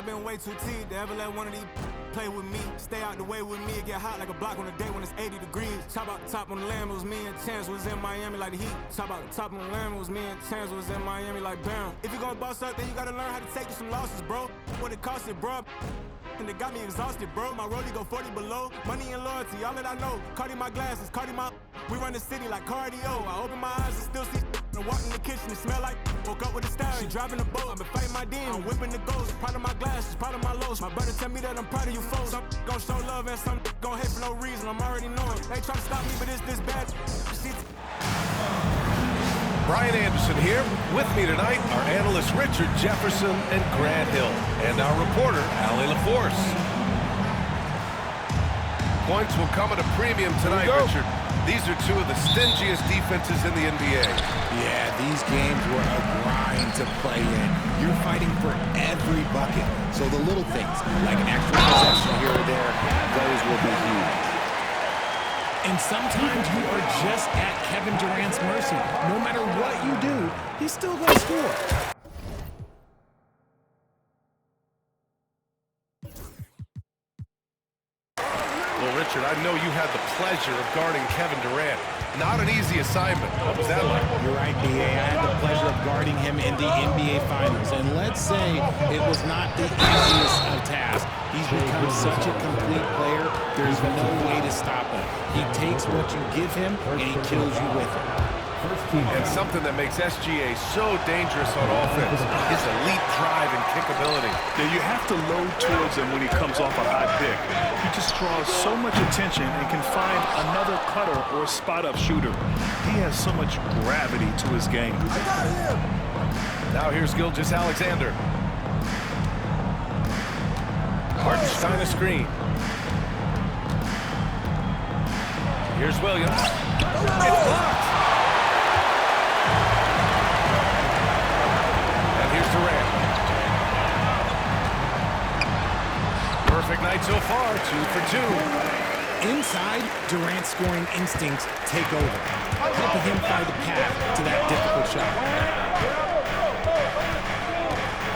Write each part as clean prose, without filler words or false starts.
I've been way too teed to ever let one of these play with me. Stay out the way with me, it get hot like a block on a day when it's 80 degrees. Top out the top on the land, it was me and Chance was in Miami like the Heat. Top out the top on the land, it was me and Chance was in Miami like Bam. If you gonna boss up, then you gotta learn how to take you some losses, bro. What it cost it, bro. And they got me exhausted, bro. My rollie go 40 below. Money and loyalty, all that I know. Cardi my glasses, Cardi my... We run the city like cardio. I open my eyes and still see... And walk in the kitchen and smell like... Woke up with a style. She driving the boat. I've been fighting my demons. I'm whipping the ghost. Proud of my glasses, proud of my lows. My brother tell me that I'm proud of you folks. Some gon' show love and some gon' hate for no reason. I'm already knowing. They try to stop me, but it's this bad. Brian Anderson here. With me tonight are analysts Richard Jefferson and Grant Hill, and our reporter, Allie LaForce. Points will come at a premium tonight, Richard. These are two of the stingiest defenses in the NBA. Yeah, these games were a grind to play in. You're fighting for every bucket. So the little things, like an extra possession here or there, those will be huge. And sometimes you are just at Kevin Durant's mercy. No matter what you do, he's still going to score. Well, Richard, I know you had the pleasure of guarding Kevin Durant. Not an easy assignment. What was that like? You're right, B.A. I had the pleasure of guarding him in the NBA Finals. And let's say it was not the easiest of tasks. He's become such a complete player, there's no way to stop him. He takes what you give him, and he kills you with it. And something that makes SGA so dangerous on offense is elite drive and kickability. Now you have to load towards him when he comes off a high pick. He just draws so much attention and can find another cutter or spot-up shooter. He has so much gravity to his game. Now here's Gilgeous-Alexander. Hartenstein a screen. Here's Williams. It's blocked. And here's Durant. Perfect night so far, 2 for 2. Inside, Durant's scoring instincts take over, helping him find a path to that difficult shot.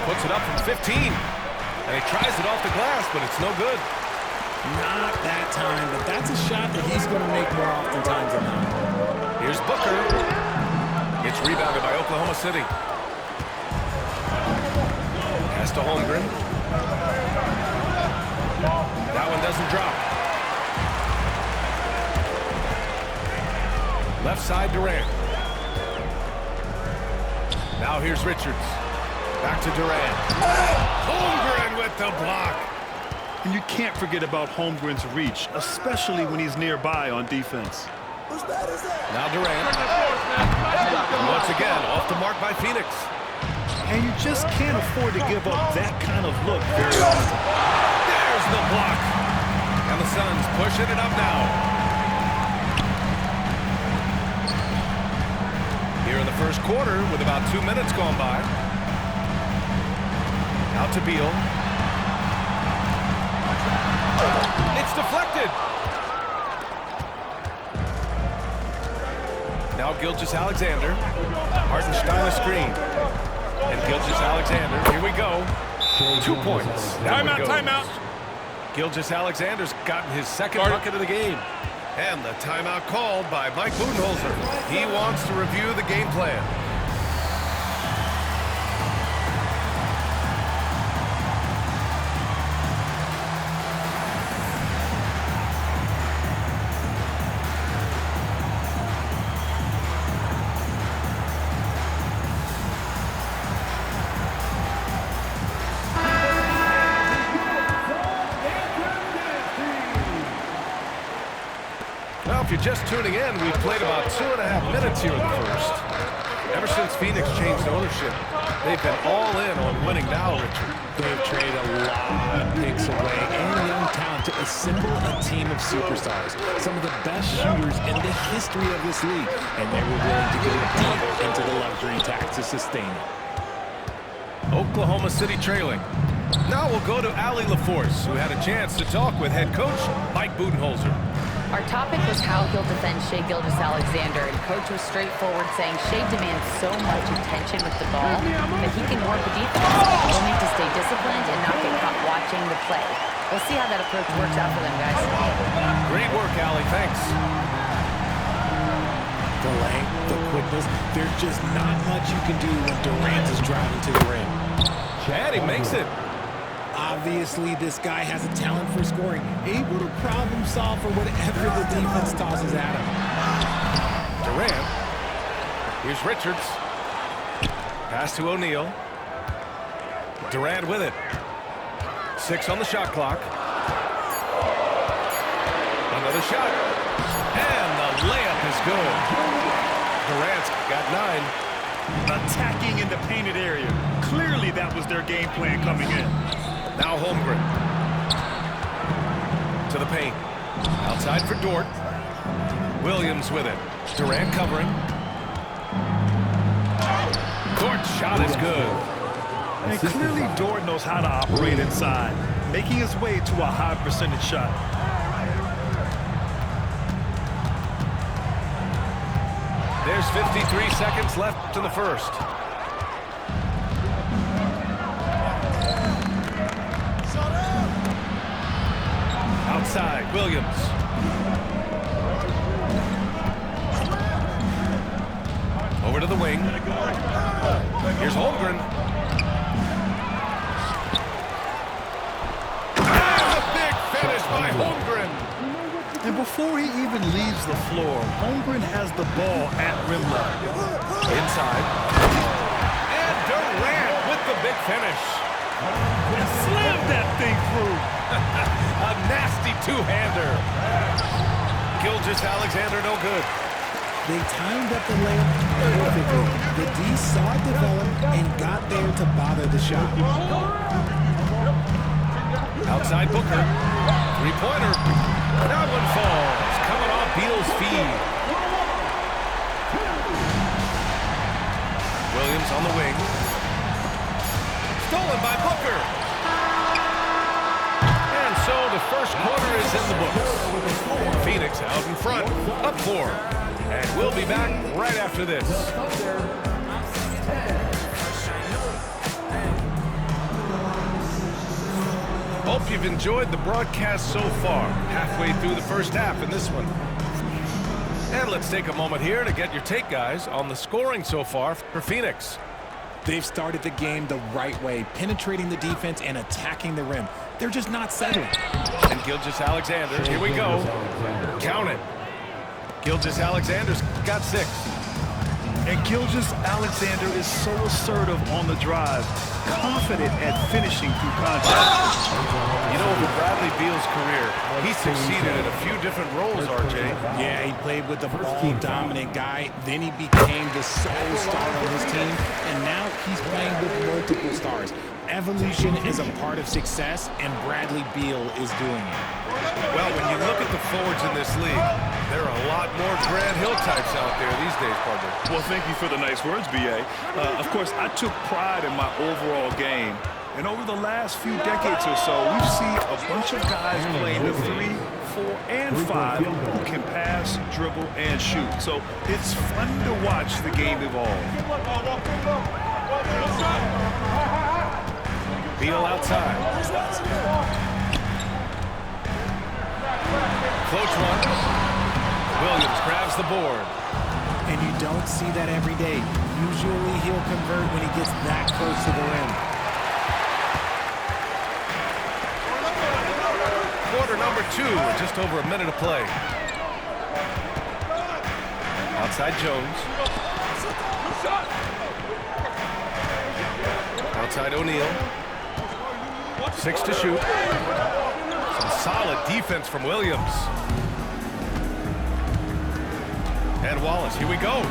Puts it up from 15. And he tries it off the glass, but it's no good. Not that time, but that's a shot that he's going to make more oftentimes than not. Here's Booker. It's rebounded by Oklahoma City. Pass to Holmgren. That one doesn't drop. Left side, Durant. Now here's Richards. Back to Durant. Holmgren with the block. And you can't forget about Holmgren's reach, especially when he's nearby on defense. Now Durant. Once again, off the mark by Phoenix. And you just can't afford to give up that kind of look very often. There's the block. And the Suns pushing it up now. Here in the first quarter with about 2 minutes gone by. Out to Beal. It's deflected. Now Gilgeous-Alexander. Hartenstein a screen. And Gilgeous-Alexander, here we go. 2 points. Timeout. Gilgeous-Alexander's gotten his second bucket of the game. And the timeout called by Mike Budenholzer. He wants to review the game plan. Well, if you're just tuning in, we've played about 2.5 minutes here in the first. Ever since Phoenix changed ownership, they've been all in on winning now, Richard. They've traded a lot of picks away and young talent to assemble a team of superstars. Some of the best shooters in the history of this league. And they were willing to go deep into the luxury tax to sustain it. Oklahoma City trailing. Now we'll go to Allie LaForce, who had a chance to talk with head coach Mike Budenholzer. Our topic was how he'll defend Shai Gilgeous-Alexander, and Coach was straightforward, saying Shai demands so much attention with the ball that he can work a defense. He'll need to stay disciplined and not get caught watching the play. We'll see how that approach works out for them, guys. Great work, Allie. Thanks. The length, the quickness, there's just not much you can do when Durant is driving to the rim. And he makes it. Obviously, this guy has a talent for scoring, able to problem solve for whatever the defense tosses at him. Durant. Here's Richards. Pass to O'Neal. Durant with it. 6 on the shot clock. Another shot. And the layup is good. Durant's got 9. Attacking in the painted area. Clearly that was their game plan coming in. Now Holmgren. To the paint. Outside for Dort. Williams with it. Durant covering. Dort's shot is good. And clearly Dort knows how to operate inside, making his way to a high percentage shot. There's 53 seconds left in the first. Outside, Williams. Over to the wing. Here's Holmgren. And a big finish by Holmgren. And before he even leaves the floor, Holmgren has the ball at rim level. Inside. And Durant with the big finish. And slammed that thing through. A nasty two-hander. Gilgeous-Alexander no good. They timed up the layup perfectly. The D saw it develop and got there to bother the shot. Outside Booker. Three-pointer. That one falls. Coming off Beal's feed. Williams on the wing. Stolen by Booker. And so the first quarter is in the books. Phoenix out in front. Up 4. And we'll be back right after this. Hope you've enjoyed the broadcast so far. Halfway through the first half in this one. And let's take a moment here to get your take, guys, on the scoring so far for Phoenix. They've started the game the right way, penetrating the defense and attacking the rim. They're just not settling. And Gilgeous-Alexander, here we go. Count it. Gilgeous-Alexander's got 6. And Gilgeous-Alexander is so assertive on the drive, confident at finishing through contact. You know, over Bradley Beal's career, he succeeded in a few different roles, RJ. Yeah, he played with the ball-dominant guy. Then he became the sole star on his team, and now he's playing with multiple stars. Evolution is a part of success, and Bradley Beal is doing it. Well, when you look at the forwards in this league, there are a lot more Grant Hill types out there these days, partner. Well, thank you for the nice words, B.A. Of course, I took pride in my overall game. And over the last few decades or so, we've seen a bunch of guys playing the 3, 4, and 5 who can pass, dribble, and shoot. So it's fun to watch the game evolve. Beal outside. Floats one. Williams grabs the board. And you don't see that every day. Usually he'll convert when he gets that close to the rim. Quarter number 2, just over a minute of play. Outside Jones. Outside O'Neal. 6 to shoot. Some solid defense from Williams. And Wallace, here we go.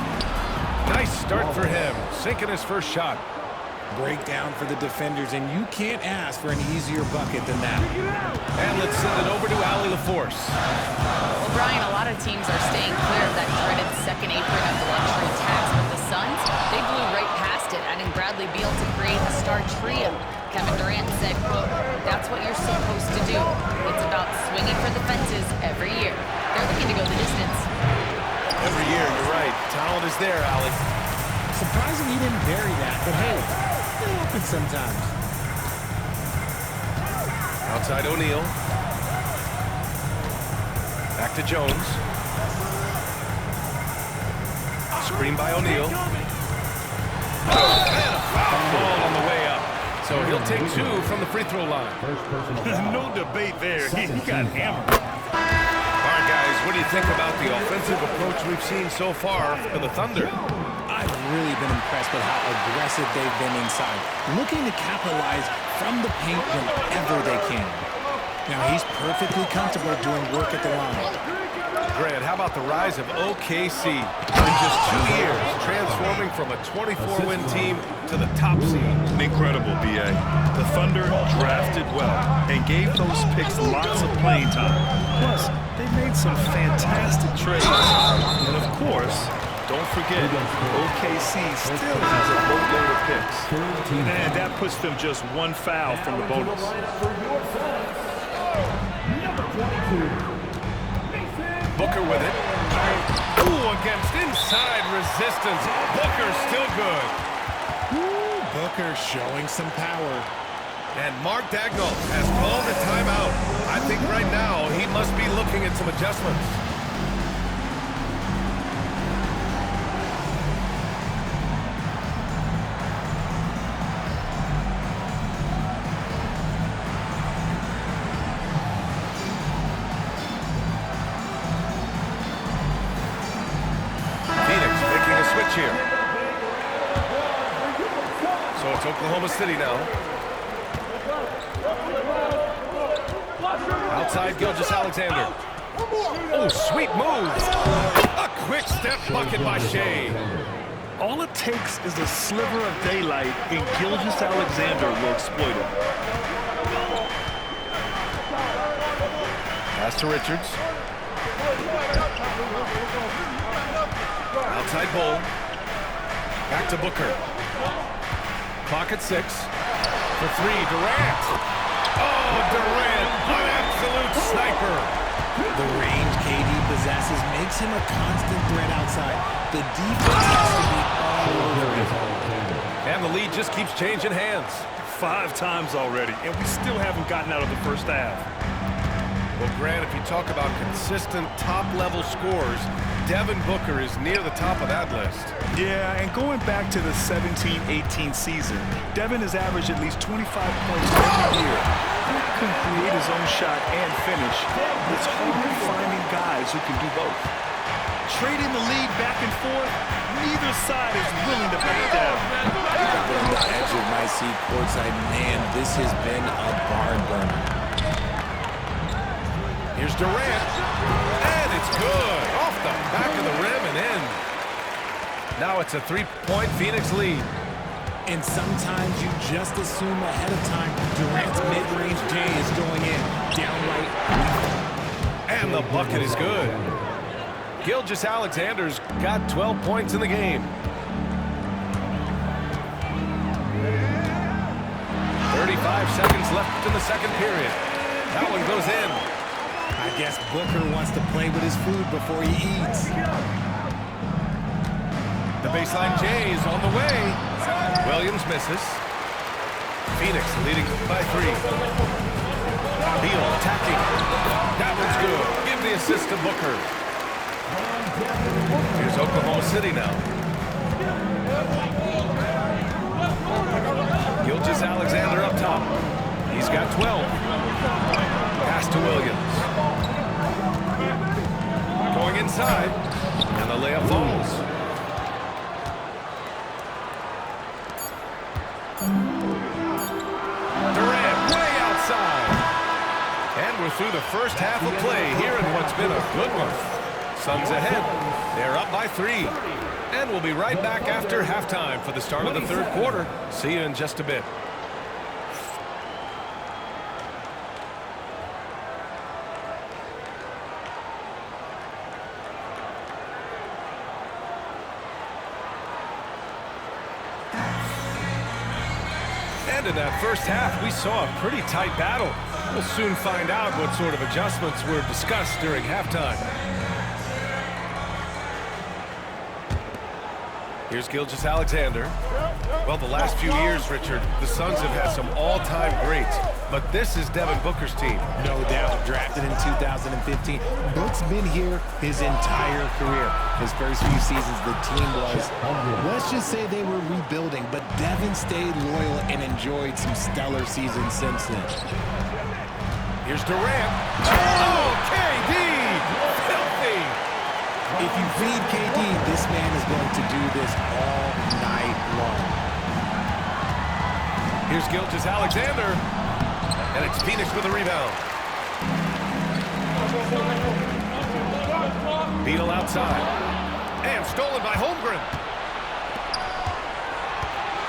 Nice start for him, sinking his first shot. Breakdown for the defenders, and you can't ask for an easier bucket than that. And let's send it over to Allie LaForce. Well, Brian, a lot of teams are staying clear of that dreaded second apron of the luxury tax, but the Suns, they blew right past it, adding Bradley Beal to create a star trio. Kevin Durant said, quote, "That's what you're supposed to do. It's about swinging for the fences every year." They're looking Surprising he didn't bury that, but hey, it happens sometimes. Outside O'Neal. Back to Jones. Screen by O'Neal. And a foul ball on the way up. So he'll take 2 from the free throw line. No debate there. He got hammered. All right, guys, what do you think about the offensive approach we've seen so far for the Thunder? I've really been impressed with how aggressive they've been inside, looking to capitalize from the paint whenever they can. Now, he's perfectly comfortable doing work at the line. Grant, how about the rise of OKC? In just 2 years, transforming from a 24-win team to the top seed. Incredible, B.A. The Thunder drafted well and gave those picks lots of playing time. Plus, they made some fantastic trades. And of course, don't forget, OKC still has a boatload of picks. And that puts them just 1 foul from the bonus. Booker with it. Ooh, against inside resistance. Booker's still good. Ooh, Booker showing some power. And Mark Daigneault has called a timeout. I think right now he must be looking at some adjustments. Here. So it's Oklahoma City now. Outside Gilgeous-Alexander. Oh, sweet move. A quick step bucket by Shea. All it takes is a sliver of daylight, and Gilgeous-Alexander will exploit it. Pass to Richards. Outside Bull. Back to Booker. Clock at 6. For 3, Durant. Oh, Durant, an absolute sniper. The range KD possesses makes him a constant threat outside. The defense has to be all over him. And the lead just keeps changing hands. 5 times already, and we still haven't gotten out of the first half. Well, Grant, if you talk about consistent top-level scores, Devin Booker is near the top of that list. Yeah, and going back to the 17-18 season, Devin has averaged at least 25 points every year. He can create his own shot and finish. It's hard finding guys who can do both. Trading the lead back and forth, neither side is willing to back down. On the edge of my seat courtside, man, this has been a barn burner. Here's Durant, and it's good. Off the back of the rim and in. Now it's a 3-point Phoenix lead. And sometimes you just assume ahead of time Durant's mid-range J is going in. Downright. And the bucket is good. Gilgeous-Alexander's got 12 points in the game. 35 seconds left in the second period. That one goes in. I guess Booker wants to play with his food before he eats. The baseline J is on the way. Williams misses. Phoenix leading by 3. Beal attacking. That one's good. Give the assist to Booker. Here's Oklahoma City now. Gilgeous-Alexander up top. He's got 12. Pass to Williams. Going inside. And the layup falls. Durant way outside. And we're through the first half of play here in what's been a good one. Suns ahead. They're up by 3. And we'll be right back after halftime for the start of the third quarter. See you in just a bit. And in that first half, we saw a pretty tight battle. We'll soon find out what sort of adjustments were discussed during halftime. Here's Gilgeous-Alexander. Well, the last few years, Richard, the Suns have had some all-time greats, but this is Devin Booker's team. No doubt, drafted in 2015. Book's been here his entire career. His first few seasons, the team was, let's just say they were rebuilding, but Devin stayed loyal and enjoyed some stellar seasons since then. Here's Durant. Oh, KD! Filthy! If you feed KD, this man is going to do this all night long. Here's Gilgeous-Alexander. And it's Phoenix with a rebound. Beal outside. And stolen by Holmgren.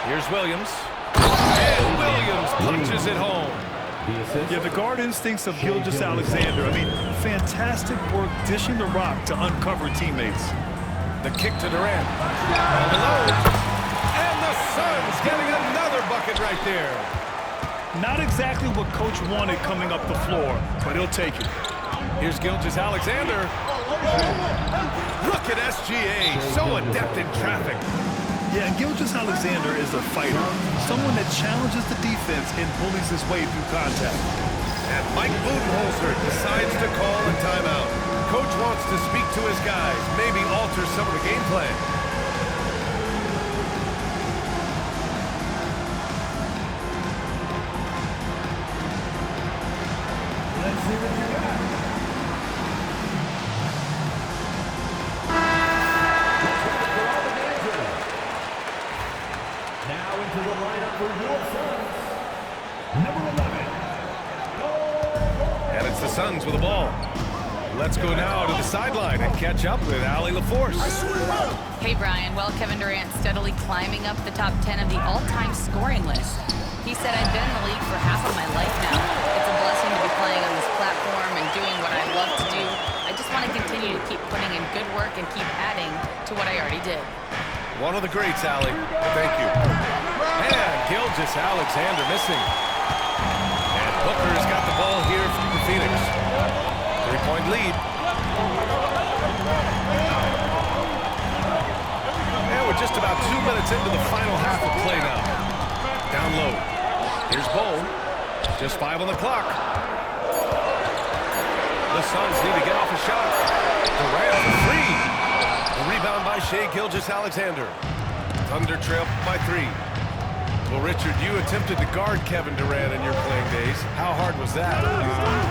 Here's Williams. And Williams punches it home. Yeah, the guard instincts of Gilgeous-Alexander. I mean, fantastic work dishing the rock to uncover teammates. The kick to Durant. All alone. And the Suns getting another bucket right there. Not exactly what Coach wanted coming up the floor, but he'll take it. Here's Gilgeous-Alexander. Look at SGA, so adept in traffic. Yeah, and Gilgeous-Alexander is a fighter, someone that challenges the defense and bullies his way through contact. And Mike Budenholzer decides to call a timeout. Coach wants to speak to his guys, maybe alter some of the game plan. Let's see what you got. Now into the lineup for your Suns. Number 11. And it's the Suns with the ball. Let's go now to the sideline and catch up with Allie LaForce. Hey, Brian. Well, Kevin Durant steadily climbing up the top 10 of the all-time scoring list. He said, I've been in the league for half of my life now. It's a blessing to be playing on this platform and doing what I love to do. I just want to continue to keep putting in good work and keep adding to what I already did. One of the greats, Allie. Thank you. And Gilgeous-Alexander missing. And Booker's got the ball here for Phoenix. 3-point lead. And we're just about 2 minutes into the final half of play now. Down low. Here's Bol. Just 5 on the clock. The Suns need to get off a shot. Durant for 3. The rebound by Shai Gilgeous-Alexander. Thunder trail by 3. Well, Richard, you attempted to guard Kevin Durant in your playing days. How hard was that?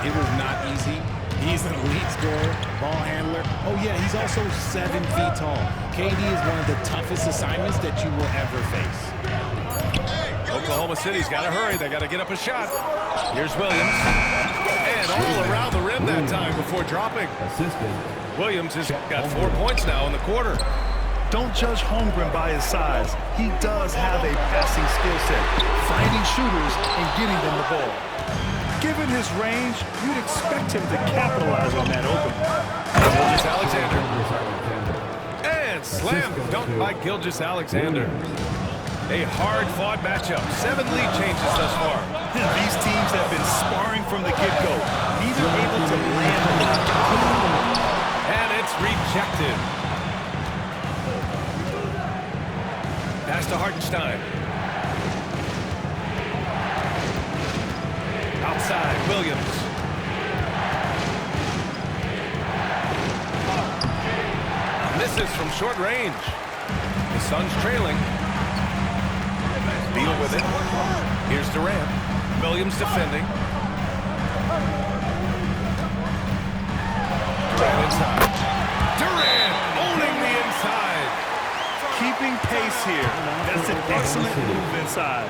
It was not easy. He's an elite scorer, ball handler. Oh, yeah, he's also 7 feet tall. KD is one of the toughest assignments that you will ever face. Oklahoma City's got to hurry. They got to get up a shot. Here's Williams. And all around the rim that time before dropping. Williams has got 4 points now in the quarter. Don't judge Holmgren by his size. He does have a passing skill set, finding shooters and getting them the ball. Given his range, you'd expect him to capitalize on that opening. Gilgeous-Alexander. And slam dunk by Gilgeous-Alexander. A hard-fought matchup. 7 lead changes thus far. These teams have been sparring from the get-go. Neither able to land on the and it's rejected. Pass to Hartenstein. Outside, Williams. Misses from short range. The Suns trailing. Beal with it. Here's Durant. Williams defending. Durant inside. Durant owning the inside. keeping pace here. That's an excellent move inside.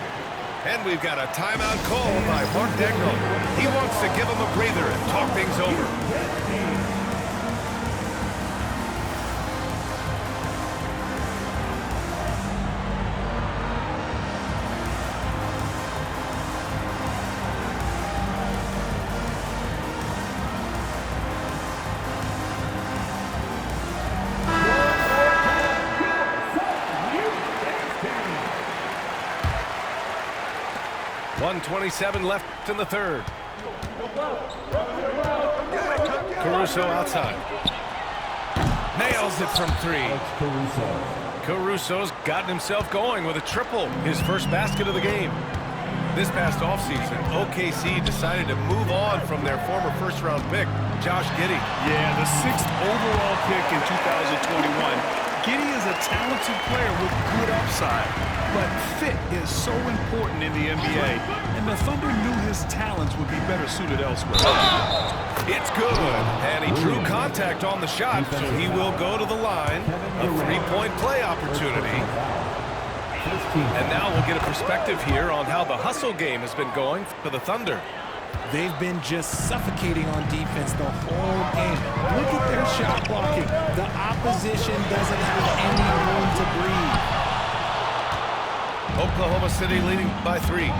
And we've got a timeout call by Mark Daigneault. He wants to give him a breather and talk things over. .127 left in the third. Caruso outside. Nails it from three. Caruso's gotten himself going with a triple, his first basket of the game. This past offseason, OKC decided to move on from their former first-round pick, Josh Giddey. Yeah, the 6th overall pick in 2021. Giddey is a talented player with good upside, but fit is so important in the NBA, and the Thunder knew his talents would be better suited elsewhere. It's good, and he drew contact on the shot, so he will go to the line. A three-point play opportunity. And now we'll get a perspective here on how the hustle game has been going for the Thunder. They've been just suffocating on defense the whole game. Look at their shot blocking. The opposition doesn't have any room to breathe. Oklahoma City leading by 3.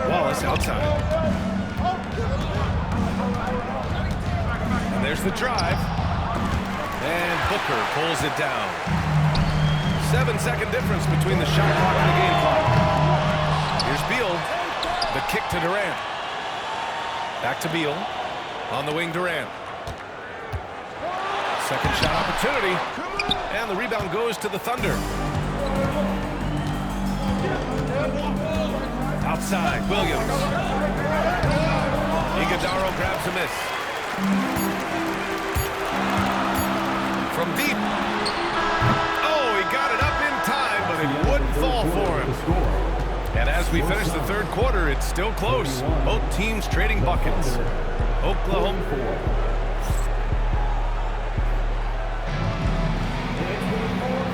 Wallace outside. And there's the drive. And Booker pulls it down. 7-second difference between the shot clock and the game clock. Here's Beal. The kick to Durant. Back to Beal. On the wing, Durant. Second shot opportunity. And the rebound goes to the Thunder. Outside, Williams. Iguodala grabs a miss. From deep. Oh, he got it up in time, but it wouldn't fall for him. And as we finish the third quarter, it's still close. Both teams trading buckets. Oklahoma.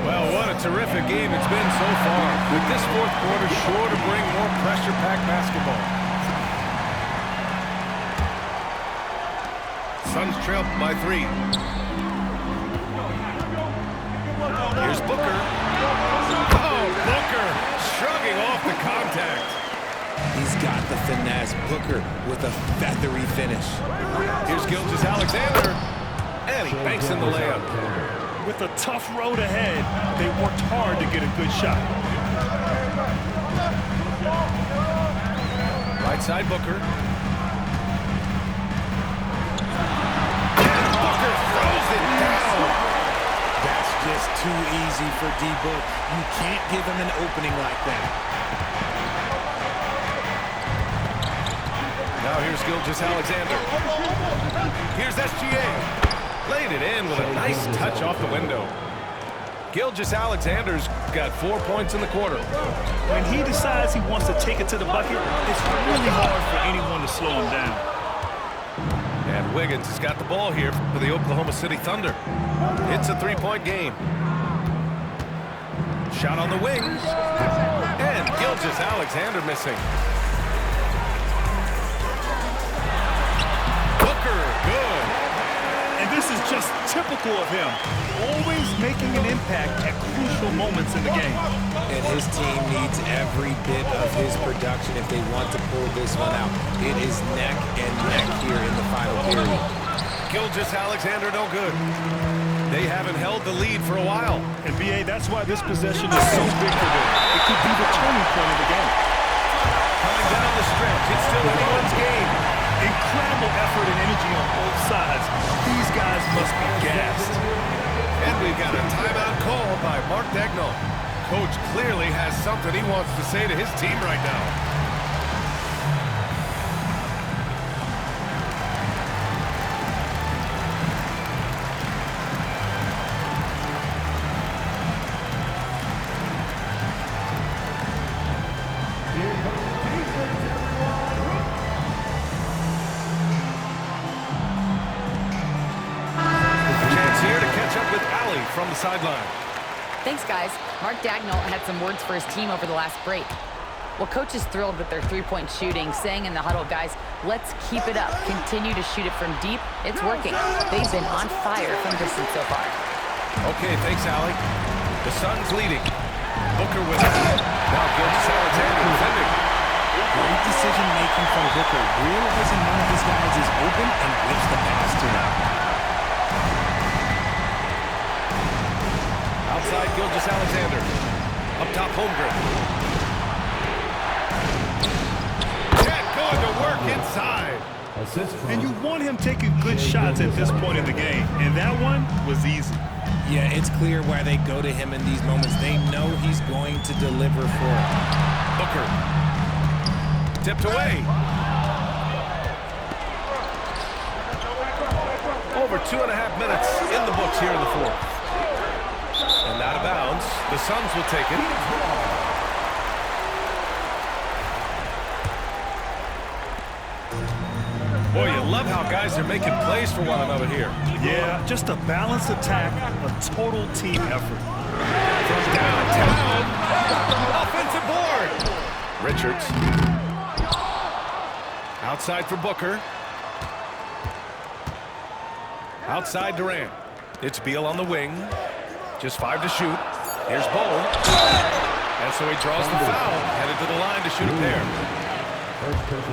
Well, what a terrific game it's been so far. With this fourth quarter sure to bring more pressure-packed basketball. Suns trail by 3. Here's Booker. Oh, Booker shrugging off the contact. He's got the finesse. Booker with a feathery finish. Here's Gilgeous-Alexander. And he banks in the layup. With a tough road ahead, they worked hard to get a good shot. Right side, Booker. And Booker throws it down. That's just too easy for D-Book. You can't give him an opening like that. Now here's Gilgeous-Alexander. Here's SGA. Laid it in with a nice touch off the window. Gilgeous-Alexander's got 4 points in the quarter. When he decides he wants to take it to the bucket, it's really hard for anyone to slow him down. And Wiggins has got the ball here for the Oklahoma City Thunder. It's a three-point game. Shot on the wing. And Gilgeous-Alexander missing. Booker, good. And this is just typical of him, always making an impact at crucial moments in the game. And his team needs every bit of his production if they want to pull this one out. It is neck and neck here in the final period. Gilgeous-Alexander no good. They haven't held the lead for a while. And BA, that's why this possession is so big for them. It could be the turning point of the game. Coming down the stretch, it's still anyone's game. Incredible effort and energy on both sides. These guys must be gassed. And we've got a timeout call by Mark Daigneault. Coach clearly has something he wants to say to his team right now. From the sideline. Thanks, guys. Mark Daigneault had some words for his team over the last break. Well, coach is thrilled with their three-point shooting, saying in the huddle, guys, let's keep it up. Continue to shoot it from deep. It's working. They've been on fire from distance so far. Okay, thanks, Allie. The Suns leading. Booker with it. Now Gilgeous-Alexander defending. Great decision-making from Booker. Realizing one of his guys is open and gives the pass to him. Outside Gilgeous-Alexander. Up top, Holmgren. Jet going to work inside. And you want him taking good shots at this point in the game. And that one was easy. Yeah, it's clear why they go to him in these moments. They know he's going to deliver for it. Booker. Tipped away. Over 2.5 minutes in the books here in the fourth. And out of bounds. The Suns will take it. Boy, you love how guys are making plays for one another here. Yeah, just a balanced attack, a total team effort. From downtown, offensive board. Richards. Outside for Booker. Outside Durant. It's Beal on the wing. Just 5 to shoot. Here's Bol. And so he draws the foul, headed to the line to shoot a pair.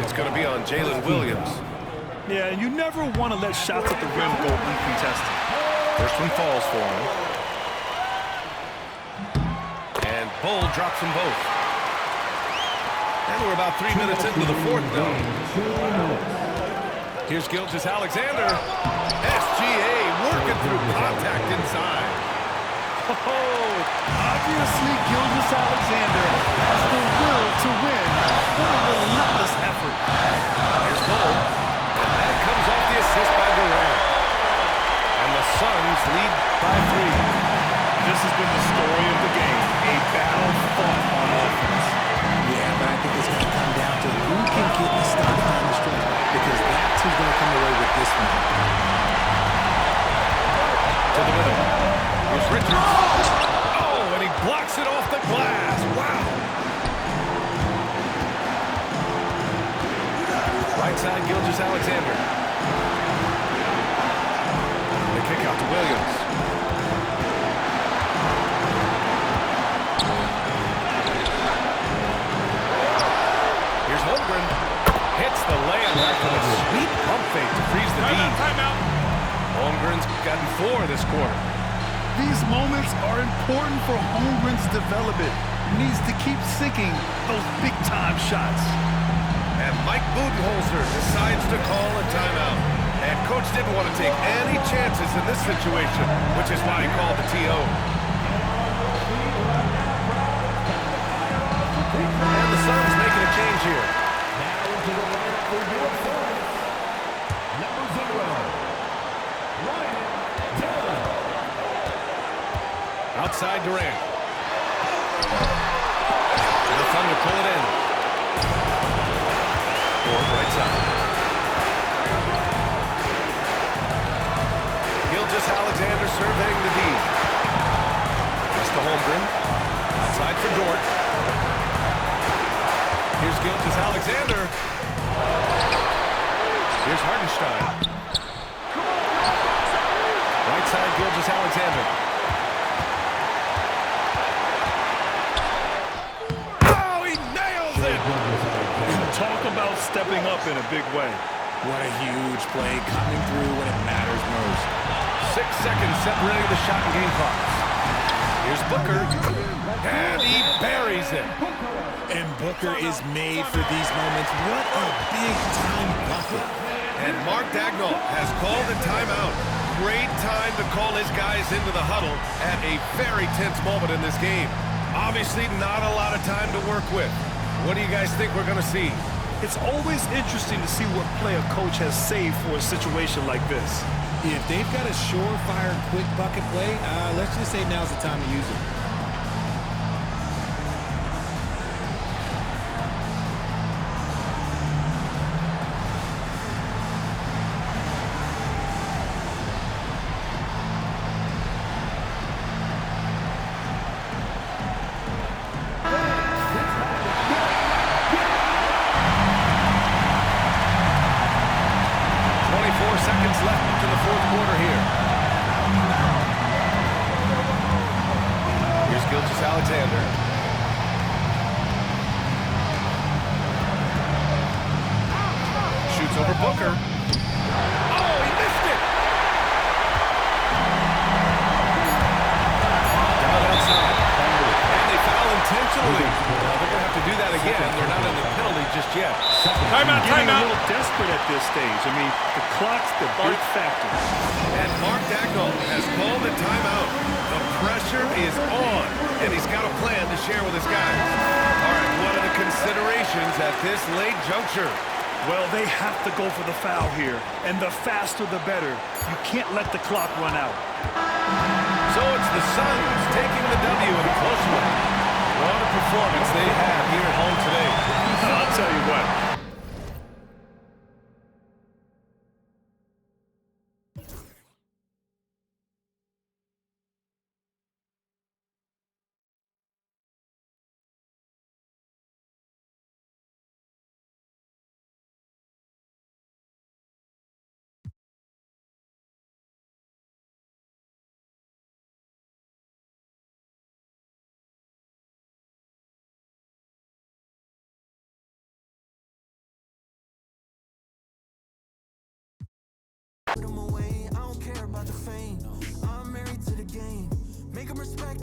It's going to be on Jalen Williams. Yeah, and you never want to let shots at the rim go uncontested. First one falls for him. And Bol drops them both. And we're about 3 minutes into the fourth now. Here's Gilgeous-Alexander. SGA working through contact inside. Oh, obviously Gilgeous-Alexander has the will to win. What a relentless effort. Here's Bol. And that comes off the assist by Durant. And the Suns lead by 3. This has been the story of the game. A battle fought on offense. Yeah, but I think it's going to come down to who can get the stops down the stretch, because that's who's going to come away with this one. To the middle. Here's Richards. Oh, and he blocks it off the glass. Wow. Right side, Gilgeous-Alexander. The kick out to Williams. Here's Holmgren. Hits the layup after the sweet pump fake to freeze the lead. Holmgren's gotten 4 this quarter. These moments are important for Holmgren's development. He needs to keep sinking those big-time shots. And Mike Budenholzer decides to call a timeout. And coach didn't want to take any chances in this situation, which is why he called the TO. And the Suns making a change here. Now into the lineup for your Suns. Number 0, Ryan Taylor. Outside Durant. And the Thunder pull it in. Ford right side. Gilgeous-Alexander surveying the D. That's to Holmgren. Outside for Dort. Here's Gilgeous-Alexander. Here's Hartenstein. Right side, Gilgeous-Alexander. Oh, he nails it! Talk about stepping up in a big way. What a huge play, coming through when it matters most. 6 seconds separating the shot and game clocks. Here's Booker. And he buries it. And Booker is made for these moments. What a big-time bucket. And Mark Daigneault has called a timeout. Great time to call his guys into the huddle at a very tense moment in this game. Obviously not a lot of time to work with. What do you guys think we're going to see? It's always interesting to see what play a coach has saved for a situation like this. If they've got a surefire, quick bucket play, let's just say now's the time to use it. Alexander. Shoots over Booker. Oh, he missed it! Down outside. And they foul intentionally. Now they're going to have to do that again. They're not in the penalty just yet. Timeout, getting a little desperate at this stage. I mean, the clock's the big factor. And Mark Dacko has called a timeout. The pressure is on, and he's got a plan to share with his guys. All right, what are the considerations at this late juncture? Well, they have to go for the foul here, and the faster the better. You can't let the clock run out. So it's the Suns taking the W in a close one. What a performance they had here at home today. I'll tell you what. Put 'em away, I don't care about the fame. I'm married to the game. Make 'em respect